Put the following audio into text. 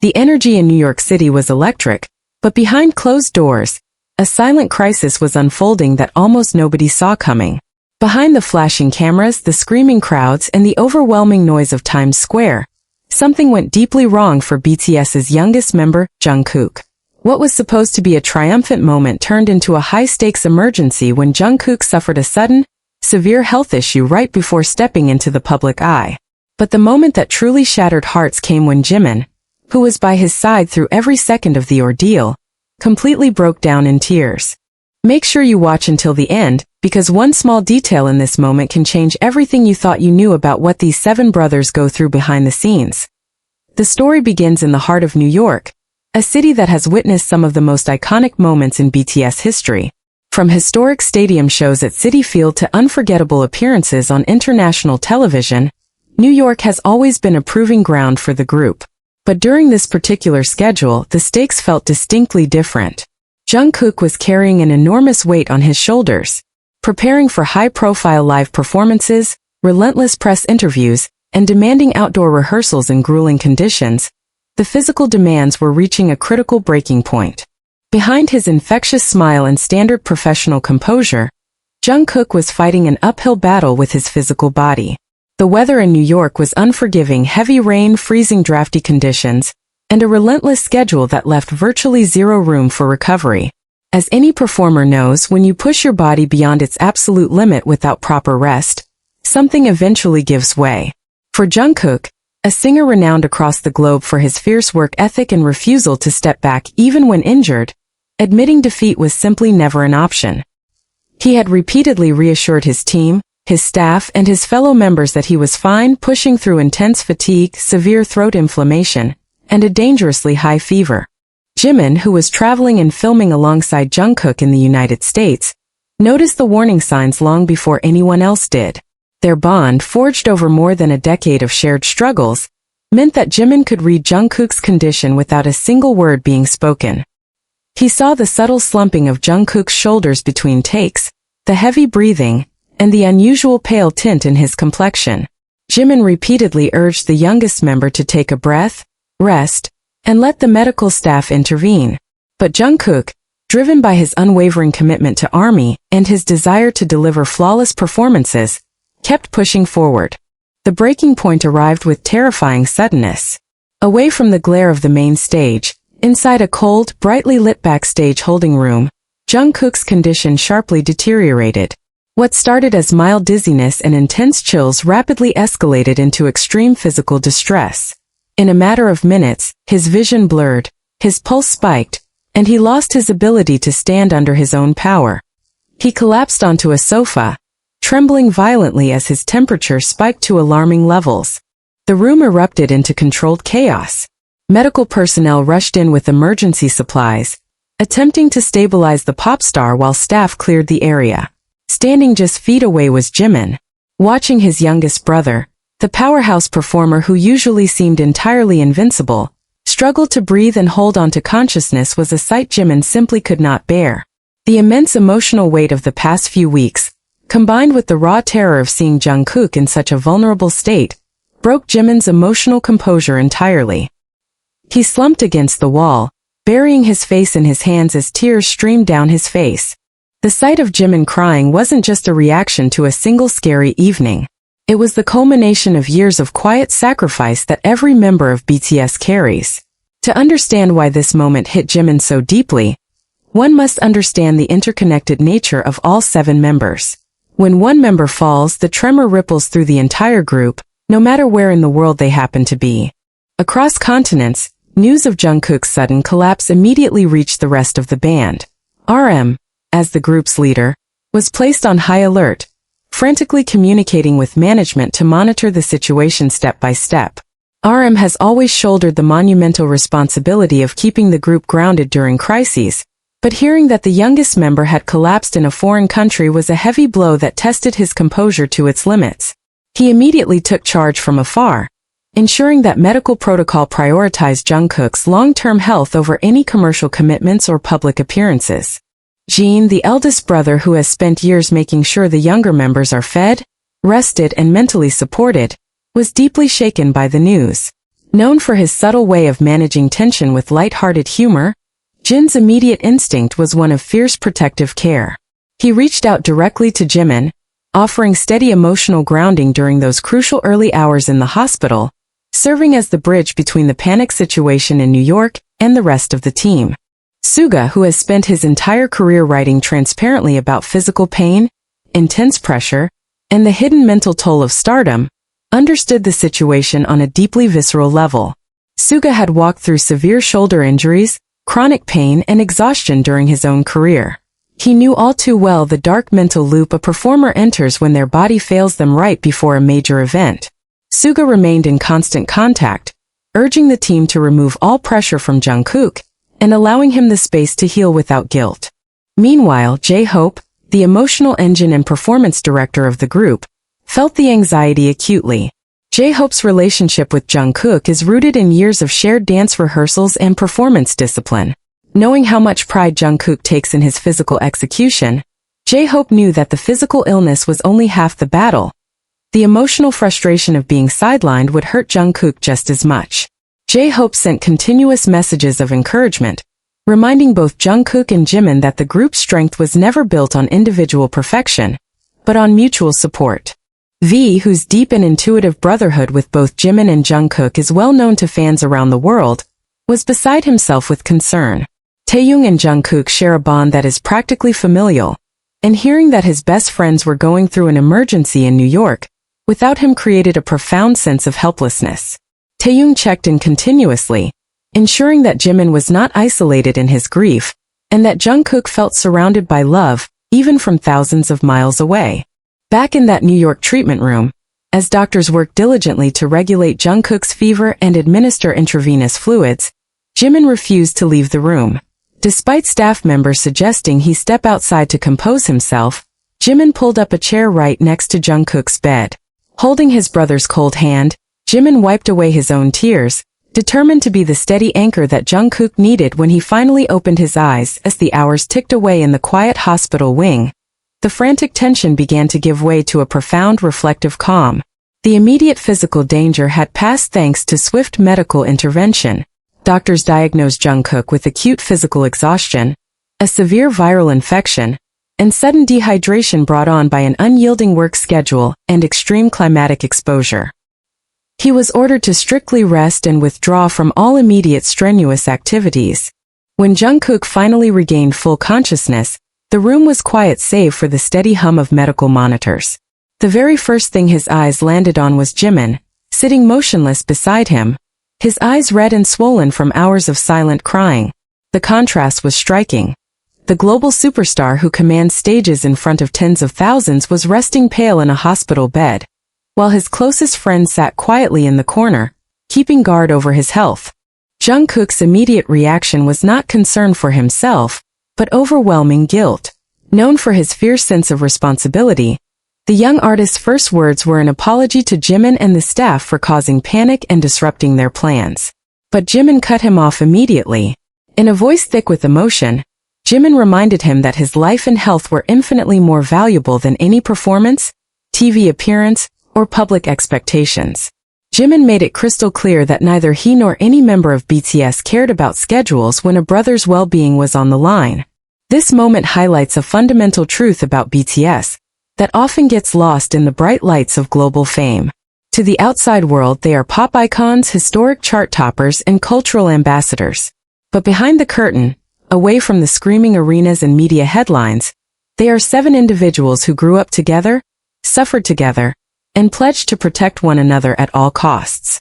The energy in New York City was electric, but behind closed doors, a silent crisis was unfolding that almost nobody saw coming. Behind the flashing cameras, the screaming crowds, and the overwhelming noise of Times Square, something went deeply wrong for BTS's youngest member, Jungkook. What was supposed to be a triumphant moment turned into a high-stakes emergency when Jungkook suffered a sudden, severe health issue right before stepping into the public eye. But the moment that truly shattered hearts came when Jimin, who was by his side through every second of the ordeal, completely broke down in tears. Make sure you watch until the end, because one small detail in this moment can change everything you thought you knew about what these 7 brothers go through behind the scenes. The story begins in the heart of New York, a city that has witnessed some of the most iconic moments in BTS history. From historic stadium shows at Citi Field to unforgettable appearances on international television, New York has always been a proving ground for the group. But during this particular schedule, the stakes felt distinctly different. Jungkook was carrying an enormous weight on his shoulders, preparing for high-profile live performances, relentless press interviews, and demanding outdoor rehearsals in grueling conditions. The physical demands were reaching a critical breaking point. Behind his infectious smile and standard professional composure, Jungkook was fighting an uphill battle with his physical body. The weather in New York was unforgiving: heavy rain, freezing drafty conditions, and a relentless schedule that left virtually zero room for recovery. As any performer knows, when you push your body beyond its absolute limit without proper rest, something eventually gives way. For Jungkook, a singer renowned across the globe for his fierce work ethic and refusal to step back even when injured, admitting defeat was simply never an option. He had repeatedly reassured his team, his staff, and his fellow members that he was fine, pushing through intense fatigue, severe throat inflammation, and a dangerously high fever. Jimin, who was traveling and filming alongside Jungkook in the United States, noticed the warning signs long before anyone else did. Their bond, forged over more than a decade of shared struggles, meant that Jimin could read Jungkook's condition without a single word being spoken. He saw the subtle slumping of Jungkook's shoulders between takes, the heavy breathing, and the unusual pale tint in his complexion. Jimin repeatedly urged the youngest member to take a breath, rest, and let the medical staff intervene. But Jungkook, driven by his unwavering commitment to ARMY and his desire to deliver flawless performances, kept pushing forward. The breaking point arrived with terrifying suddenness. Away from the glare of the main stage, inside a cold, brightly lit backstage holding room, Jungkook's condition sharply deteriorated. What started as mild dizziness and intense chills rapidly escalated into extreme physical distress. In a matter of minutes, his vision blurred, his pulse spiked, and he lost his ability to stand under his own power. He collapsed onto a sofa, trembling violently as his temperature spiked to alarming levels. The room erupted into controlled chaos. Medical personnel rushed in with emergency supplies, attempting to stabilize the pop star while staff cleared the area. Standing just feet away was Jimin, watching his youngest brother, the powerhouse performer who usually seemed entirely invincible, struggle to breathe and hold on to consciousness. Was a sight Jimin simply could not bear. The immense emotional weight of the past few weeks, combined with the raw terror of seeing Jungkook in such a vulnerable state, broke Jimin's emotional composure entirely. He slumped against the wall, burying his face in his hands as tears streamed down his face. The sight of Jimin crying wasn't just a reaction to a single scary evening. It was the culmination of years of quiet sacrifice that every member of BTS carries. To understand why this moment hit Jimin so deeply, one must understand the interconnected nature of all 7 members. When one member falls, the tremor ripples through the entire group, no matter where in the world they happen to be. Across continents, news of Jungkook's sudden collapse immediately reached the rest of the band. RM, as the group's leader, was placed on high alert, frantically communicating with management to monitor the situation step by step. RM has always shouldered the monumental responsibility of keeping the group grounded during crises, but hearing that the youngest member had collapsed in a foreign country was a heavy blow that tested his composure to its limits. He immediately took charge from afar, ensuring that medical protocol prioritized Jungkook's long-term health over any commercial commitments or public appearances. Jin, the eldest brother who has spent years making sure the younger members are fed, rested, and mentally supported, was deeply shaken by the news. Known for his subtle way of managing tension with light-hearted humor, Jin's immediate instinct was one of fierce protective care. He reached out directly to Jimin, offering steady emotional grounding during those crucial early hours in the hospital, serving as the bridge between the panic situation in New York and the rest of the team. Suga, who has spent his entire career writing transparently about physical pain, intense pressure, and the hidden mental toll of stardom, understood the situation on a deeply visceral level. Suga had walked through severe shoulder injuries, chronic pain, and exhaustion during his own career. He knew all too well the dark mental loop a performer enters when their body fails them right before a major event. Suga remained in constant contact, urging the team to remove all pressure from Jungkook and allowing him the space to heal without guilt. Meanwhile, J-Hope, the emotional engine and performance director of the group, felt the anxiety acutely. J-Hope's relationship with Jungkook is rooted in years of shared dance rehearsals and performance discipline. Knowing how much pride Jungkook takes in his physical execution, J-Hope knew that the physical illness was only half the battle. The emotional frustration of being sidelined would hurt Jungkook just as much. J-Hope sent continuous messages of encouragement, reminding both Jungkook and Jimin that the group's strength was never built on individual perfection, but on mutual support. V, whose deep and intuitive brotherhood with both Jimin and Jungkook is well known to fans around the world, was beside himself with concern. Taeyong and Jungkook share a bond that is practically familial, and hearing that his best friends were going through an emergency in New York, without him created a profound sense of helplessness. Taeyong checked in continuously, ensuring that Jimin was not isolated in his grief, and that Jungkook felt surrounded by love, even from thousands of miles away. Back in that New York treatment room, as doctors worked diligently to regulate Jungkook's fever and administer intravenous fluids, Jimin refused to leave the room. Despite staff members suggesting he step outside to compose himself, Jimin pulled up a chair right next to Jungkook's bed. Holding his brother's cold hand, Jimin wiped away his own tears, determined to be the steady anchor that Jungkook needed when he finally opened his eyes. As the hours ticked away in the quiet hospital wing, the frantic tension began to give way to a profound reflective calm. The immediate physical danger had passed thanks to swift medical intervention. Doctors diagnosed Jungkook with acute physical exhaustion, a severe viral infection, and sudden dehydration brought on by an unyielding work schedule and extreme climatic exposure. He was ordered to strictly rest and withdraw from all immediate strenuous activities. When Jungkook finally regained full consciousness, the room was quiet save for the steady hum of medical monitors. The very first thing his eyes landed on was Jimin, sitting motionless beside him, his eyes red and swollen from hours of silent crying. The contrast was striking. The global superstar who commands stages in front of tens of thousands was resting pale in a hospital bed, while his closest friend sat quietly in the corner, keeping guard over his health. Jungkook's immediate reaction was not concern for himself, but overwhelming guilt. Known for his fierce sense of responsibility, the young artist's first words were an apology to Jimin and the staff for causing panic and disrupting their plans. But Jimin cut him off immediately. In a voice thick with emotion, Jimin reminded him that his life and health were infinitely more valuable than any performance, TV appearance, or public expectations. Jimin made it crystal clear that neither he nor any member of BTS cared about schedules when a brother's well-being was on the line. This moment highlights a fundamental truth about BTS that often gets lost in the bright lights of global fame. To the outside world, they are pop icons, historic chart toppers, and cultural ambassadors. But behind the curtain, away from the screaming arenas and media headlines, they are 7 individuals who grew up together, suffered together, and pledged to protect one another at all costs.